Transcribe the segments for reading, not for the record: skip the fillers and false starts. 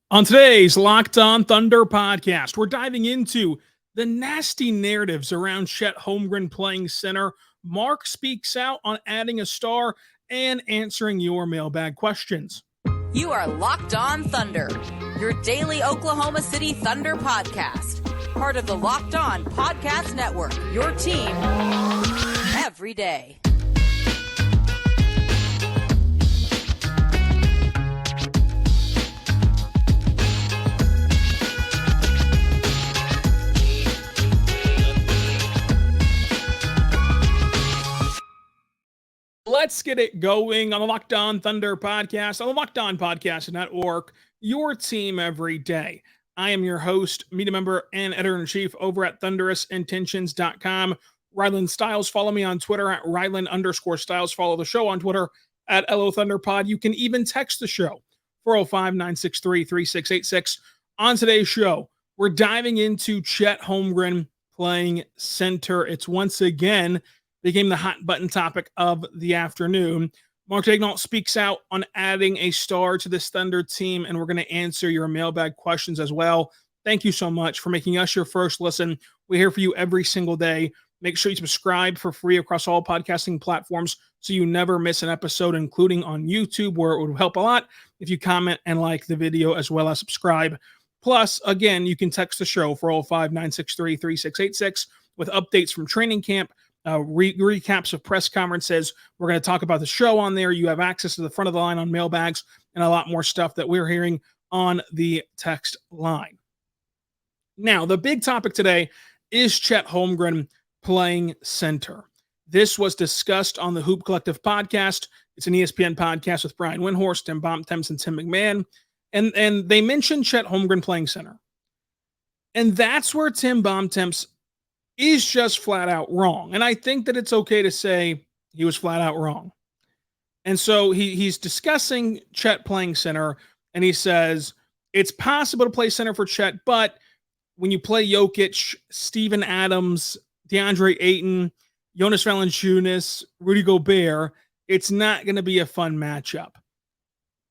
On today's Locked On Thunder podcast, we're diving into the nasty narratives around Chet Holmgren playing center. Mark speaks out on adding a star and answering your mailbag questions. You are Locked On Thunder, your daily Oklahoma City Thunder podcast. Part of the Locked On Podcast Network, your team every day. Let's get it going on the Locked On Thunder podcast, on the Locked On Podcast Network, your team every day. I am your host, media member, and editor-in-chief over at thunderousintentions.com, Rylan Stiles. Follow me on Twitter at Rylan_Stiles. Follow the show on Twitter at LOThunderPod. You can even text the show, 405-963-3686. On today's show, we're diving into Chet Holmgren playing center. It's once again became the hot button topic of the afternoon. Mark Daigneault speaks out on adding a star to this Thunder team, and we're going to answer your mailbag questions as well. Thank you so much for making us your first listen. We're here for you every single day. Make sure you subscribe for free across all podcasting platforms so you never miss an episode, including on YouTube, where it would help a lot if you comment and like the video as well as subscribe. Plus, again, you can text the show, 405-963-3686, with updates from training camp, recaps of press conferences. We're going to talk about the show on there. You have access to the front of the line on mailbags and a lot more stuff that we're hearing on the text line. Now, the big topic today is Chet Holmgren playing center. This was discussed on the Hoop Collective podcast. It's an ESPN podcast with Brian Windhorst, Tim Bontemps, and Tim McMahon. And they mentioned Chet Holmgren playing center. And that's where Tim Bontemps is just flat out wrong. And I think that it's okay to say he was flat out wrong. And so he's discussing Chet playing center, and he says it's possible to play center for Chet, but when you play Jokic, Steven Adams, DeAndre Ayton, Jonas Valanciunas, Rudy Gobert, it's not going to be a fun matchup.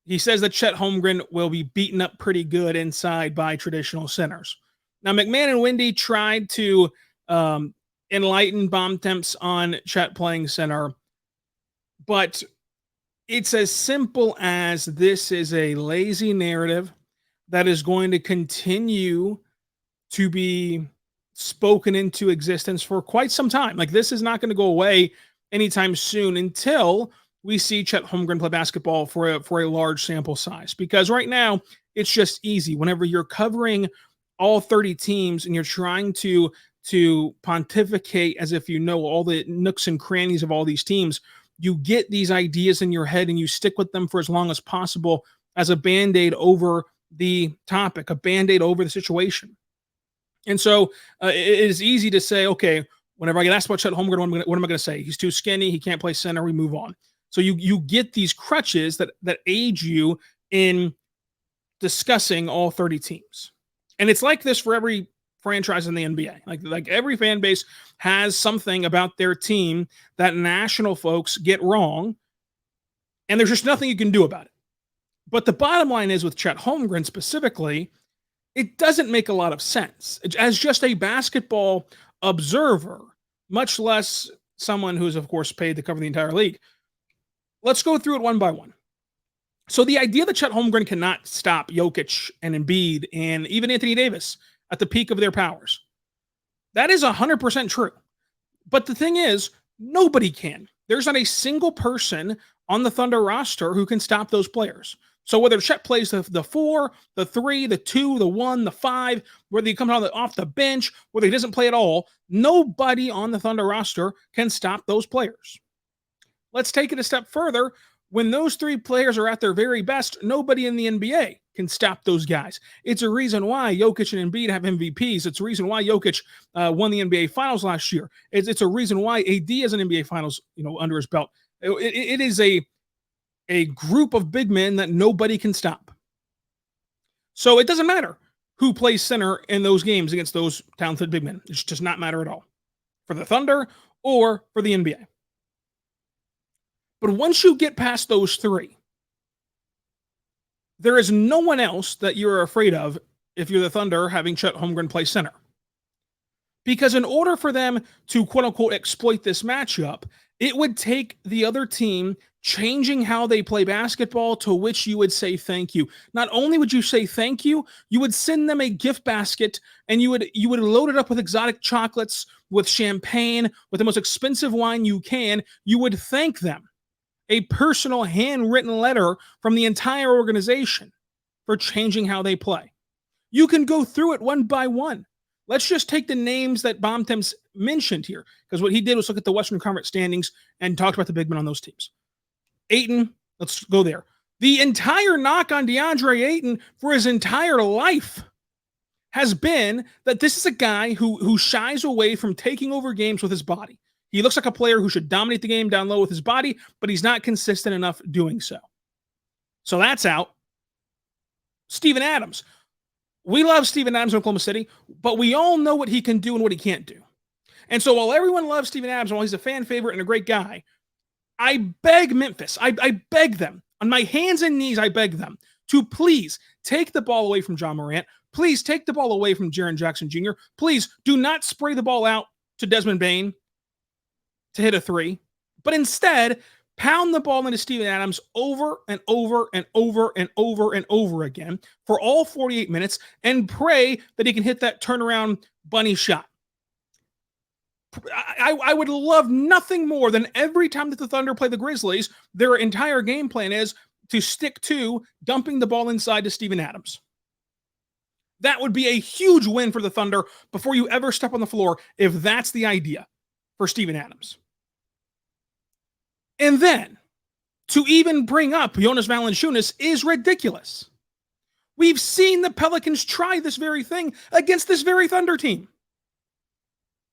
He says that Chet Holmgren will be beaten up pretty good inside by traditional centers. Now, McMahon and Wendy tried to enlighten Bontemps on Chet playing center, but it's as simple as this is a lazy narrative that is going to continue to be spoken into existence for quite some time. Like, this is not going to go away anytime soon until we see Chet Holmgren play basketball for a large sample size, because right now it's just easy. Whenever you're covering all 30 teams and you're trying to pontificate as if you know all the nooks and crannies of all these teams, you get these ideas in your head and you stick with them for as long as possible as a Band-Aid over the topic, a Band-Aid over the situation. And so it is easy to say, okay, whenever I get asked about Chet Holmgren, what am I going to say? He's too skinny. He can't play center. We move on. So you get these crutches that aid you in discussing all 30 teams. And it's like this for every franchise in the NBA. Like every fan base has something about their team that national folks get wrong, and there's just nothing you can do about it. But the bottom line is, with Chet Holmgren specifically, it doesn't make a lot of sense. As just a basketball observer, much less someone who's, of course, paid to cover the entire league. Let's go through it one by one. So the idea that Chet Holmgren cannot stop Jokic and Embiid and even Anthony Davis at the peak of their powers, that is 100% true. But the thing is, nobody can. There's not a single person on the Thunder roster who can stop those players. So whether Chet plays the 4, the 3, the 2, the 1, the 5, whether he comes off the bench, whether he doesn't play at all, nobody on the Thunder roster can stop those players. Let's take it a step further. When those 3 players are at their very best, nobody in the NBA can stop those guys. It's a reason why Jokic and Embiid have MVPs. It's a reason why Jokic won the NBA Finals last year. It's a reason why AD has an NBA Finals, under his belt. It is a group of big men that nobody can stop. So it doesn't matter who plays center in those games against those talented big men. It does not matter at all for the Thunder or for the NBA. But once you get past those 3, there is no one else that you're afraid of if you're the Thunder having Chet Holmgren play center. Because in order for them to quote unquote exploit this matchup, it would take the other team changing how they play basketball, to which you would say thank you. Not only would you say thank you, you would send them a gift basket, and you would load it up with exotic chocolates, with champagne, with the most expensive wine you can. You would thank them. A personal handwritten letter from the entire organization for changing how they play. You can go through it one by one. Let's just take the names that Bontemps mentioned here, because what he did was look at the Western Conference standings and talked about the big men on those teams. Ayton, let's go there. The entire knock on DeAndre Ayton for his entire life has been that this is a guy who shies away from taking over games with his body. He looks like a player who should dominate the game down low with his body, but he's not consistent enough doing so. So that's out. Steven Adams. We love Steven Adams in Oklahoma City, but we all know what he can do and what he can't do. And so while everyone loves Steven Adams, while he's a fan favorite and a great guy, I beg Memphis, I beg them, on my hands and knees, I beg them to please take the ball away from John Morant. Please take the ball away from Jaren Jackson Jr. Please do not spray the ball out to Desmond Bane to hit a three, but instead pound the ball into Steven Adams over and over and over and over and over again for all 48 minutes and pray that he can hit that turnaround bunny shot. I would love nothing more than every time that the Thunder play the Grizzlies, their entire game plan is to stick to dumping the ball inside to Steven Adams. That would be a huge win for the Thunder before you ever step on the floor if that's the idea for Steven Adams. And then, to even bring up Jonas Valanciunas is ridiculous. We've seen the Pelicans try this very thing against this very Thunder team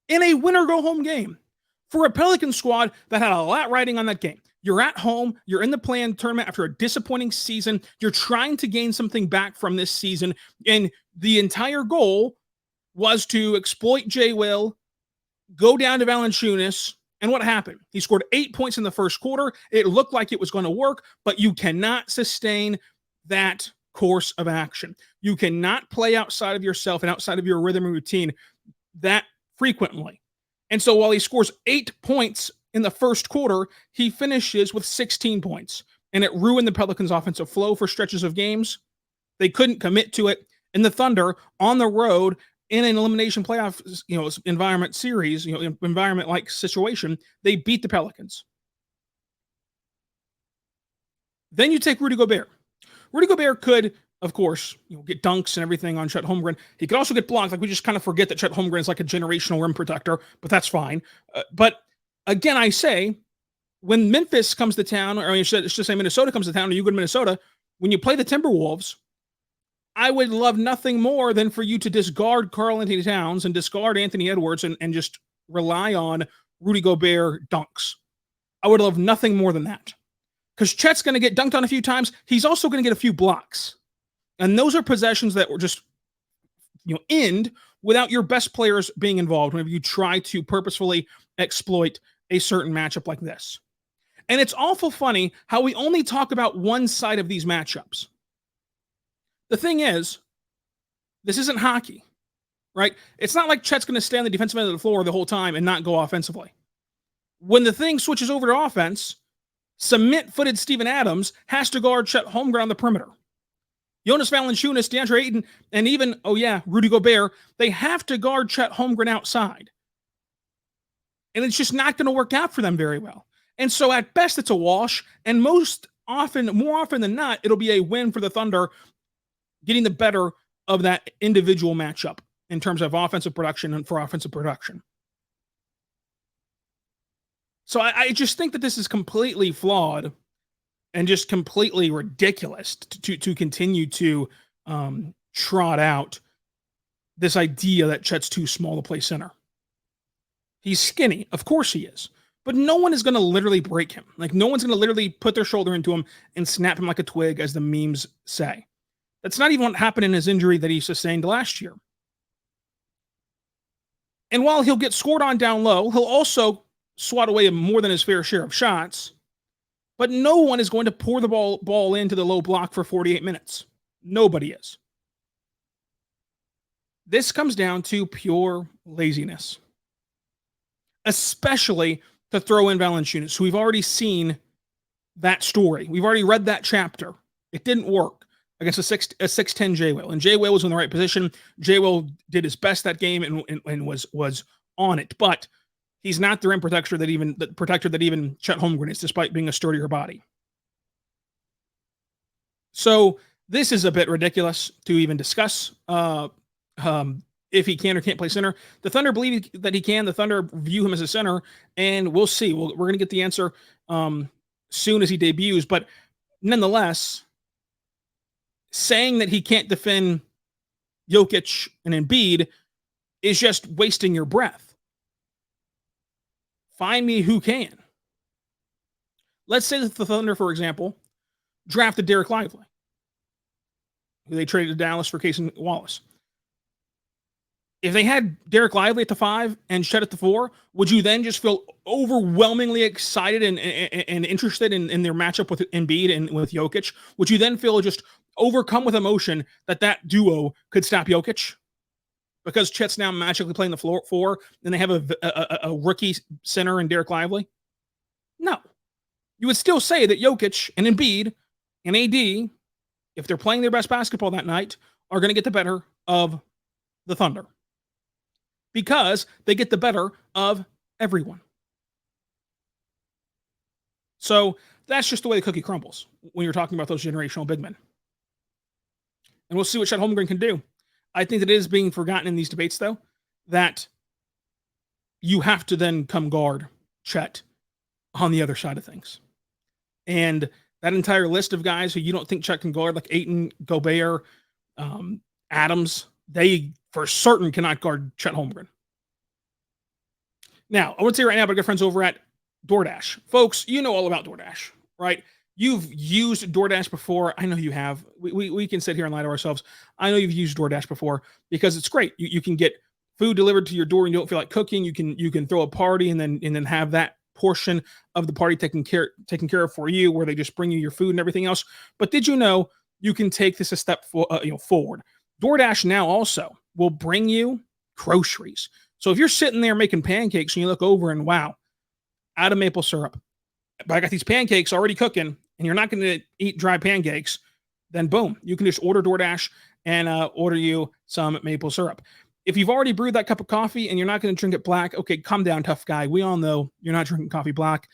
in a win-or-go-home game for a Pelican squad that had a lot riding on that game. You're at home. You're in the play-in tournament after a disappointing season. You're trying to gain something back from this season, and the entire goal was to exploit J. Will, go down to Valanciunas. And what happened? He scored 8 points in the first quarter. It looked like it was going to work, but you cannot sustain that course of action. You cannot play outside of yourself and outside of your rhythm and routine that frequently. And so while he scores 8 points in the first quarter, he finishes with 16 points. And it ruined the Pelicans' offensive flow for stretches of games. They couldn't commit to it. And the Thunder, on the road, in an elimination playoff, environment series, environment-like situation, they beat the Pelicans. Then you take Rudy Gobert. Rudy Gobert could, of course, get dunks and everything on Chet Holmgren. He could also get blocked. Like, we just kind of forget that Chet Holmgren is like a generational rim protector, but that's fine. But again, I say, when Memphis comes to town, or I should say Minnesota comes to town, or you go to Minnesota, when you play the Timberwolves, I would love nothing more than for you to discard Karl-Anthony Towns and discard Anthony Edwards and just rely on Rudy Gobert dunks. I would love nothing more than that. Because Chet's going to get dunked on a few times. He's also going to get a few blocks. And those are possessions that were just end without your best players being involved whenever you try to purposefully exploit a certain matchup like this. And it's awful funny how we only talk about one side of these matchups. The thing is, this isn't hockey, right? It's not like Chet's going to stay on the defensive end of the floor the whole time and not go offensively. When the thing switches over to offense, cement-footed Steven Adams has to guard Chet Holmgren on the perimeter. Jonas Valanciunas, DeAndre Ayton, and even, Rudy Gobert, they have to guard Chet Holmgren outside. And it's just not going to work out for them very well. And so at best, it's a wash. And more often than not, it'll be a win for the Thunder, getting the better of that individual matchup in terms of offensive production and for offensive production. So I just think that this is completely flawed and just completely ridiculous to continue to trot out this idea that Chet's too small to play center. He's skinny. Of course he is. But no one is going to literally break him. Like, no one's going to literally put their shoulder into him and snap him like a twig, as the memes say. That's not even what happened in his injury that he sustained last year. And while he'll get scored on down low, he'll also swat away more than his fair share of shots. But no one is going to pour the ball into the low block for 48 minutes. Nobody is. This comes down to pure laziness, especially to throw in Valanciunas, who we've already seen that story. We've already read that chapter. It didn't work against a 6'10 J Will, and J Will was in the right position. J Will did his best that game and was on it, but he's not the rim protector that even Chet Holmgren is, despite being a sturdier body. So this is a bit ridiculous to even discuss. If he can or can't play center. The Thunder believe that he can. The Thunder view him as a center, and we'll see. We're going to get the answer soon as he debuts. But nonetheless, saying that he can't defend Jokic and Embiid is just wasting your breath. Find me who can. Let's say that the Thunder, for example, drafted Derek Lively, who they traded to Dallas for Casey Wallace. If they had Derek Lively at the 5 and Chet at the 4, would you then just feel overwhelmingly excited and interested in their matchup with Embiid and with Jokic? Would you then feel just overcome with emotion that duo could stop Jokic? Because Chet's now magically playing the floor 4, and they have a rookie center in Derek Lively? No. You would still say that Jokic and Embiid and AD, if they're playing their best basketball that night, are going to get the better of the Thunder. Because they get the better of everyone. So that's just the way the cookie crumbles when you're talking about those generational big men. And we'll see what Chet Holmgren can do. I think that it is being forgotten in these debates, though, that you have to then come guard Chet on the other side of things. And that entire list of guys who you don't think Chet can guard, like Ayton, Gobert, Adams, they for certain cannot guard Chet Holmgren. Now, I want to say right now, my good friends over at DoorDash. Folks, you know all about DoorDash, right? You've used DoorDash before. I know you have. We can sit here and lie to ourselves. I know you've used DoorDash before because it's great. You can get food delivered to your door and you don't feel like cooking. You can throw a party and then have that portion of the party taken care of for you, where they just bring you your food and everything else. But did you know you can take this a step forward? DoorDash now also will bring you groceries. So if you're sitting there making pancakes and you look over and wow, out of maple syrup, but I got these pancakes already cooking and you're not going to eat dry pancakes, then boom, you can just order DoorDash and order you some maple syrup. If you've already brewed that cup of coffee and you're not going to drink it black, okay, calm down, tough guy. We all know you're not drinking coffee black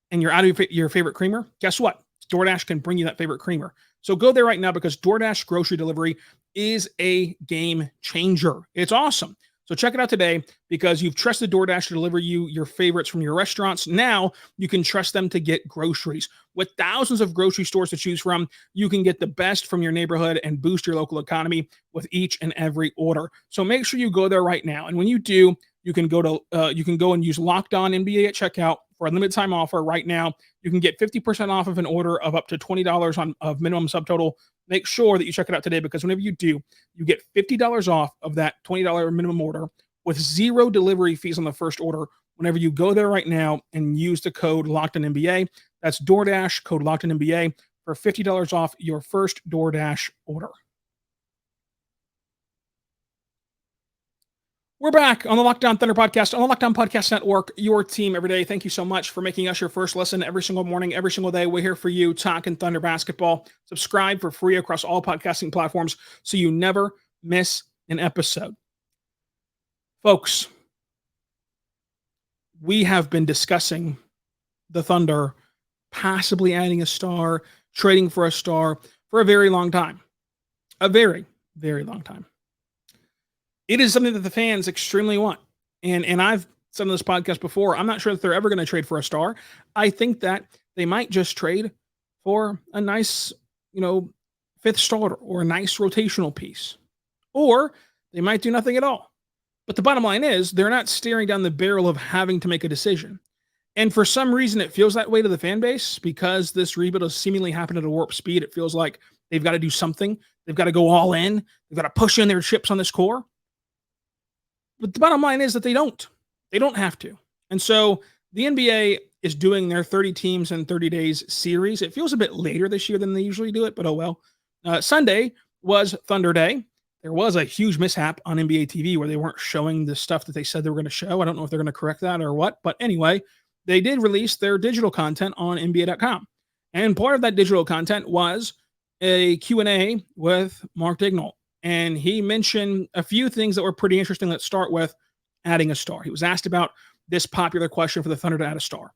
and you're out of your favorite creamer. Guess what? DoorDash can bring you that favorite creamer. So go there right now because DoorDash grocery delivery is a game changer. It's awesome. So check it out today because you've trusted DoorDash to deliver you your favorites from your restaurants. Now you can trust them to get groceries. With thousands of grocery stores to choose from, you can get the best from your neighborhood and boost your local economy with each and every order. So make sure you go there right now. And when you do, you can go and use Locked On NBA at checkout for a limited time offer right now. You can get 50% off of an order of up to $20 of minimum subtotal. Make sure that you check it out today because whenever you do, you get $50 off of that $20 minimum order with zero delivery fees on the first order whenever you go there right now and use the code LOCKEDONNBA. That's DoorDash, code LOCKEDONNBA for $50 off your first DoorDash order. We're back on the Locked On Thunder podcast, on the Locked On Podcast Network, your team every day. Thank you so much for making us your first listen every single morning, every single day. We're here for you, talking Thunder basketball. Subscribe for free across all podcasting platforms so you never miss an episode. Folks, we have been discussing the Thunder possibly adding a star, trading for a star for a very long time. A very, very long time. It is something that the fans extremely want. And I've said on this podcast before, I'm not sure that they're ever going to trade for a star. I think that they might just trade for a nice, fifth starter or a nice rotational piece. Or they might do nothing at all. But the bottom line is they're not staring down the barrel of having to make a decision. And for some reason, it feels that way to the fan base because this rebuild has seemingly happened at a warp speed. It feels like they've got to do something. They've got to go all in. They've got to push in their chips on this core. But the bottom line is that they don't. They don't have to. And so the NBA is doing their 30 teams in 30 days series. It feels a bit later this year than they usually do it, but oh well. Sunday was Thunder Day. There was a huge mishap on NBA TV where they weren't showing the stuff that they said they were going to show. I don't know if they're going to correct that or what, but anyway, they did release their digital content on NBA.com. And part of that digital content was a Q&A with Mark Daigneault. And he mentioned a few things that were pretty interesting. Let's start with adding a star. He was asked about this popular question for the Thunder to add a star.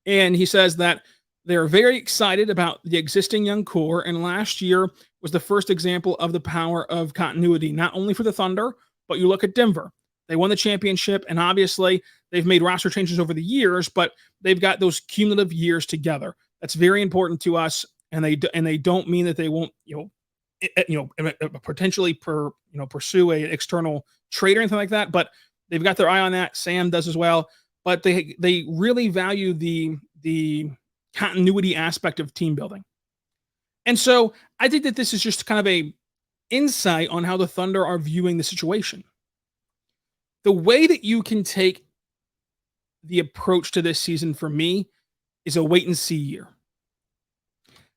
And he says that they're very excited about the existing young core, and last year was the first example of the power of continuity, not only for the Thunder, but you look at Denver. They won the championship, and obviously they've made roster changes over the years, but they've got those cumulative years together. That's very important to us, and they don't mean that they won't, potentially pursue an external trade or anything like that, but they've got their eye on that. Sam does as well, but they really value the continuity aspect of team building. And so I think that this is just kind of a insight on how the Thunder are viewing the situation. The way that you can take the approach to this season for me is a wait and see year.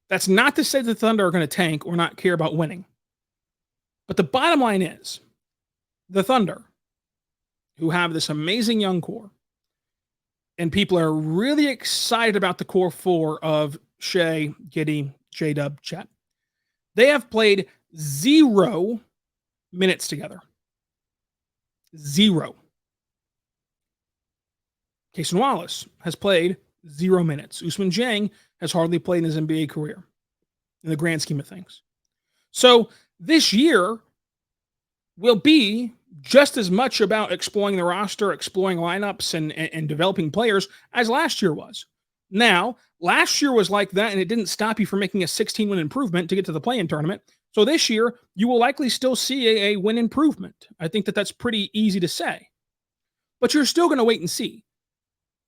That's not to say the Thunder are going to tank or not care about winning. But the bottom line is the Thunder, who have this amazing young core, and people are really excited about the core four of Shai, Giddey, J-Dub, Chet. They have played 0 minutes together. 0. Cason Wallace has played 0 minutes. Ousmane Dieng has hardly played in his NBA career in the grand scheme of things. So this year will be just as much about exploring the roster, exploring lineups, and developing players as last year was. Now, last year was like that, and it didn't stop you from making a 16-win improvement to get to the play-in tournament. So this year, you will likely still see a win improvement. I think that that's pretty easy to say. But you're still going to wait and see.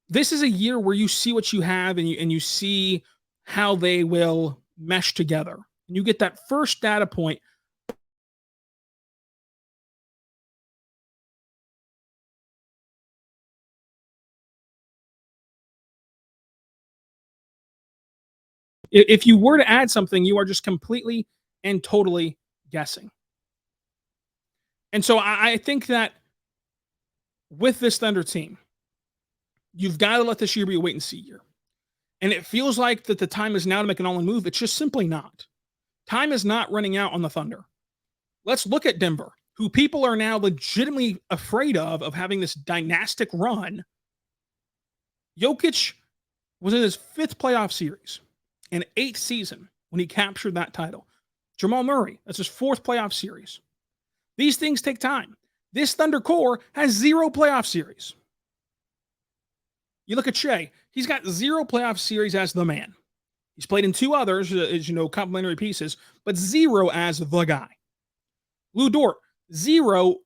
This is a year where you see what you have, and you see how they will mesh together. And you get that first data point. If you were to add something, you are just completely and totally guessing. And so I think that with this Thunder team, you've got to let this year be a wait and see year. And it feels like that the time is now to make an all-in move. It's just simply not. Time is not running out on the Thunder. Let's look at Denver, who people are now legitimately afraid of having this dynastic run. Jokic was in his 5th playoff series and 8th season when he captured that title. Jamal Murray, that's his 4th playoff series. These things take time. This Thunder core has 0 playoff series. You look at Shai, he's got 0 playoff series as the man. He's played in 2 others, as complementary pieces, but 0 as the guy. Lou Dort, 0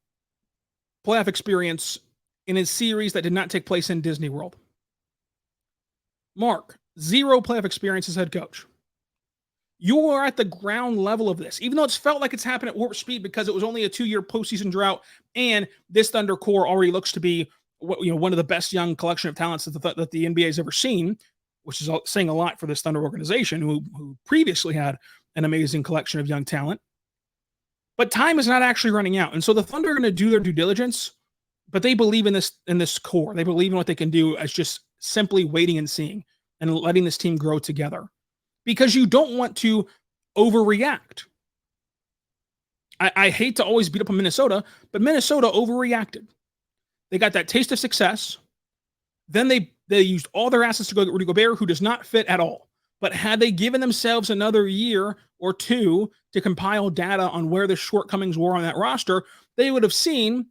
playoff experience in a series that did not take place in Disney World. Mark, 0 playoff experience as head coach. You are at the ground level of this, even though it's felt like it's happened at warp speed because it was only a 2-year postseason drought, and this Thunder core already looks to be one of the best young collection of talents that the NBA has ever seen, which is saying a lot for this Thunder organization, who previously had an amazing collection of young talent. But time is not actually running out, and so the Thunder are going to do their due diligence, but they believe in this core. They believe in what they can do as just simply waiting and seeing and letting this team grow together. Because you don't want to overreact. I hate to always beat up on Minnesota, but Minnesota overreacted. They got that taste of success. Then they used all their assets to go get Rudy Gobert, who does not fit at all. But had they given themselves another year or 2 to compile data on where the shortcomings were on that roster, they would have seen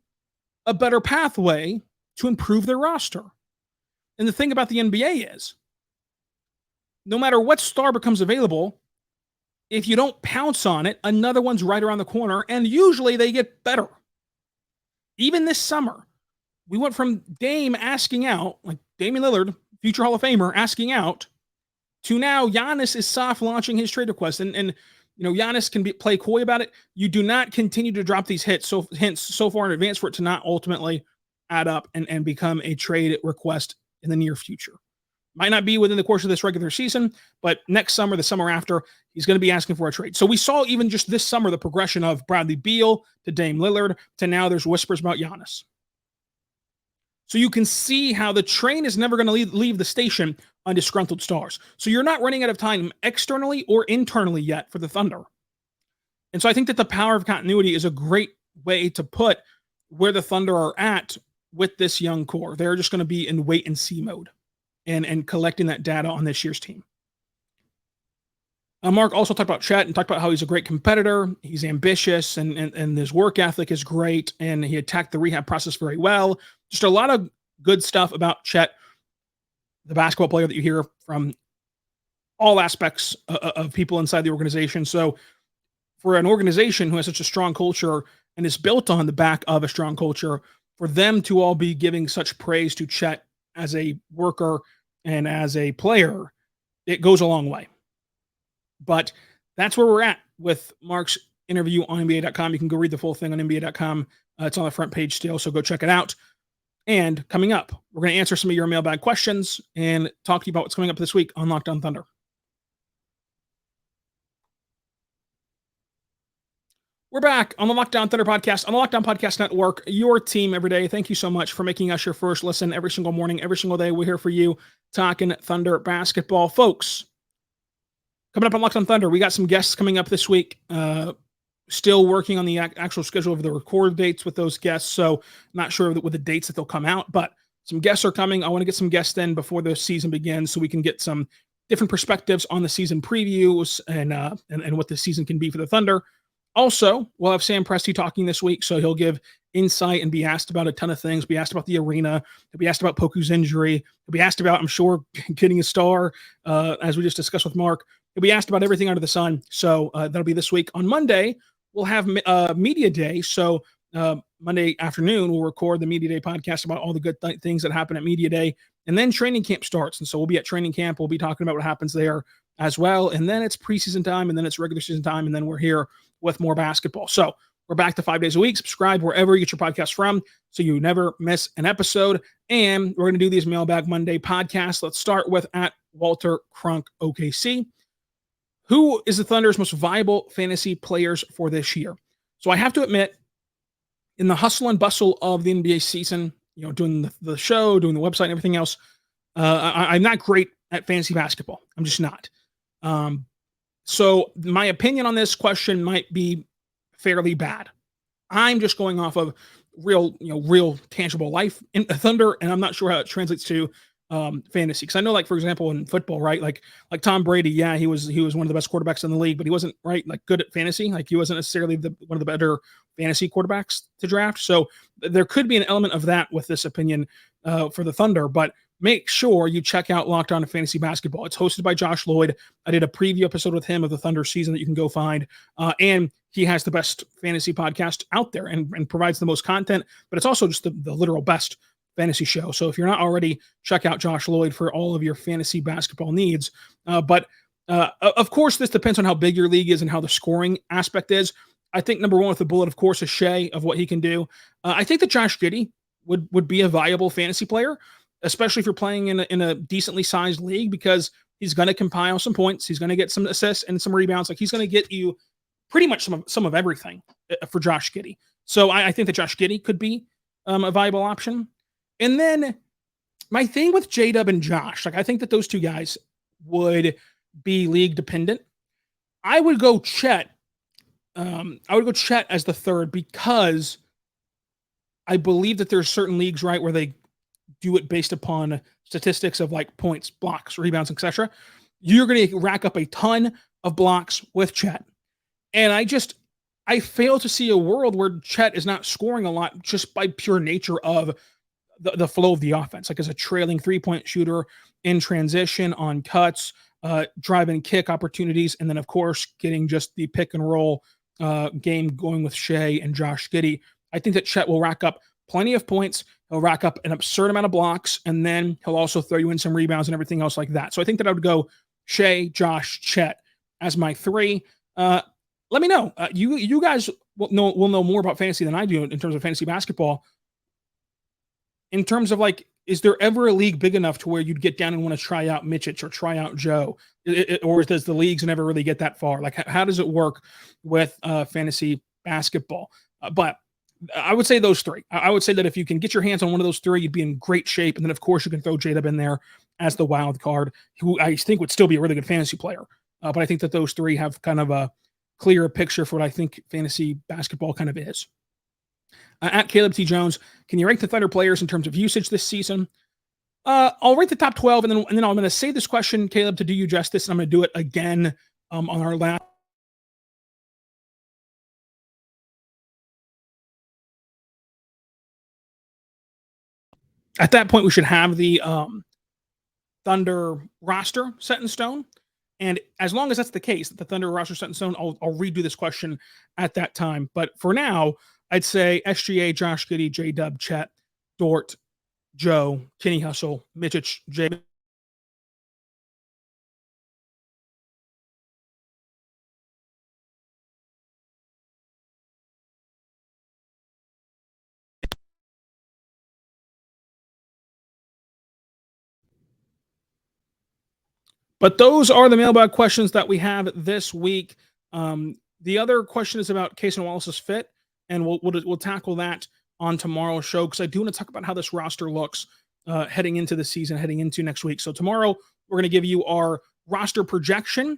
a better pathway to improve their roster. And the thing about the NBA is, no matter what star becomes available, if you don't pounce on it, another one's right around the corner, and usually they get better. Even this summer, we went from Dame asking out, like Damian Lillard, future Hall of Famer, asking out, to now Giannis is soft launching his trade request. And Giannis can play coy about it. You do not continue to drop these hints so far in advance for it to not ultimately add up and become a trade request in the near future. Might not be within the course of this regular season, but next summer, the summer after, he's going to be asking for a trade. So we saw even just this summer the progression of Bradley Beal to Dame Lillard to now there's whispers about Giannis. So you can see how the train is never going to leave the station on disgruntled stars. So you're not running out of time externally or internally yet for the Thunder. And so I think that the power of continuity is a great way to put where the Thunder are at with this young core. They're just going to be in wait and see mode and collecting that data on this year's team. Mark also talked about Chet and talked about how he's a great competitor. He's ambitious and his work ethic is great. And he attacked the rehab process very well. Just a lot of good stuff about Chet, the basketball player that you hear from all aspects of people inside the organization. So for an organization who has such a strong culture and is built on the back of a strong culture, for them to all be giving such praise to Chet as a worker and as a player, it goes a long way. But that's where we're at with Mark's interview on NBA.com. You can go read the full thing on NBA.com. It's on the front page still, so go check it out. And coming up, we're going to answer some of your mailbag questions and talk to you about what's coming up this week on Locked On Thunder. We're back on the Locked On Thunder podcast, on the Locked On Podcast Network, your team every day. Thank you so much for making us your first listen every single morning, every single day. We're here for you talking Thunder basketball. Folks, coming up on Locked On Thunder, we got some guests coming up this week. Still working on the actual schedule of the record dates with those guests, so not sure with the dates that they'll come out, but some guests are coming. I want to get some guests in before the season begins so we can get some different perspectives on the season previews and what the season can be for the Thunder. Also, we'll have Sam Presti talking this week, so he'll give insight and be asked about a ton of things. Be asked about the arena. He'll be asked about Poku's injury. He'll be asked about, I'm sure, getting a star, as we just discussed with Mark. He'll be asked about everything under the sun. So that'll be this week. On Monday, we'll have Media Day. So Monday afternoon, we'll record the Media Day podcast about all the good things that happen at Media Day. And then training camp starts. And so we'll be at training camp. We'll be talking about what happens there as well. And then it's preseason time, and then it's regular season time, and then we're here with more basketball. So we're back to 5 days a week. Subscribe wherever you get your podcast from so you never miss an episode. And we're going to do these Mailbag Monday podcasts. Let's start with at Walter Crunk OKC. Who is the Thunder's most viable fantasy players for this year? So I have to admit, in the hustle and bustle of the NBA season, doing the show, doing the website and everything else, I'm not great at fantasy basketball. I'm just not. So my opinion on this question might be fairly bad. I'm just going off of real tangible life in the Thunder, and I'm not sure how it translates to fantasy. Because I know, like, for example, in football, right? Like Tom Brady, yeah, he was one of the best quarterbacks in the league, but he wasn't good at fantasy. Like, he wasn't necessarily one of the better fantasy quarterbacks to draft. So there could be an element of that with this opinion for the Thunder, but make sure you check out Locked On Fantasy Basketball. It's hosted by Josh Lloyd. I did a preview episode with him of the Thunder season that you can go find. And he has the best fantasy podcast out there and provides the most content, but it's also just the literal best fantasy show. So if you're not already, check out Josh Lloyd for all of your fantasy basketball needs. But of course, this depends on how big your league is and how the scoring aspect is. I think number one with the bullet, of course, is Shai, of what he can do. I think that Josh Giddey would be a viable fantasy player, especially if you're playing in a decently sized league, because he's going to compile some points. He's going to get some assists and some rebounds. Like, he's going to get you pretty much some of everything for Josh Giddey. So I think that Josh Giddey could be a viable option. And then my thing with J-Dub and Josh, I think that those two guys would be league dependent. I would go Chet. I would go Chet as the third, because I believe that there's certain leagues, right, where they do it based upon statistics of like points, blocks, rebounds, etc. You're going to rack up a ton of blocks with Chet. And I fail to see a world where Chet is not scoring a lot just by pure nature of the flow of the offense. Like, as a trailing 3-point shooter in transition, on cuts, drive and kick opportunities, and then, of course, getting just the pick and roll game going with Shai and Josh Giddey. I think that Chet will rack up plenty of points. He'll rack up an absurd amount of blocks, and then he'll also throw you in some rebounds and everything else like that. So I think that I would go Shai, Josh, Chet as my three. Let me know. You guys will know more about fantasy than I do in terms of fantasy basketball. In terms of, like, is there ever a league big enough to where you'd get down and want to try out Mitchich or try out Joe? Or does the leagues never really get that far? Like, how does it work with fantasy basketball? But I would say those three. I would say that if you can get your hands on one of those three, you'd be in great shape. And then, of course, you can throw J-Dub in there as the wild card, who I think would still be a really good fantasy player. But I think that those three have kind of a clearer picture for what I think fantasy basketball kind of is. At Caleb T. Jones, can you rank the Thunder players in terms of usage this season? I'll rank the top 12, and then I'm going to say this question, Caleb, to do you justice, and I'm going to do it again on our last. At that point, we should have the Thunder roster set in stone. And as long as that's the case, that the Thunder roster set in stone, I'll redo this question at that time. But for now, I'd say SGA, Josh Giddey, J-Dub, Chet, Dort, Joe, Kenny Hustle, Mitchich, J. But those are the mailbag questions that we have this week. The other question is about Cason Wallace's fit, and we'll tackle that on tomorrow's show, because I do want to talk about how this roster looks heading into the season, heading into next week. So tomorrow, we're going to give you our roster projection,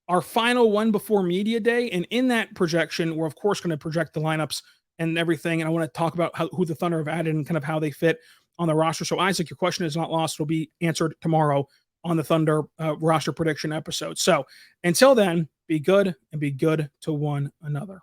our final one before media day. And in that projection, we're of course going to project the lineups and everything. And I want to talk about who the Thunder have added and kind of how they fit on the roster. So Isaac, your question is not lost. It'll be answered tomorrow on the Thunder roster prediction episode. So until then, be good and be good to one another.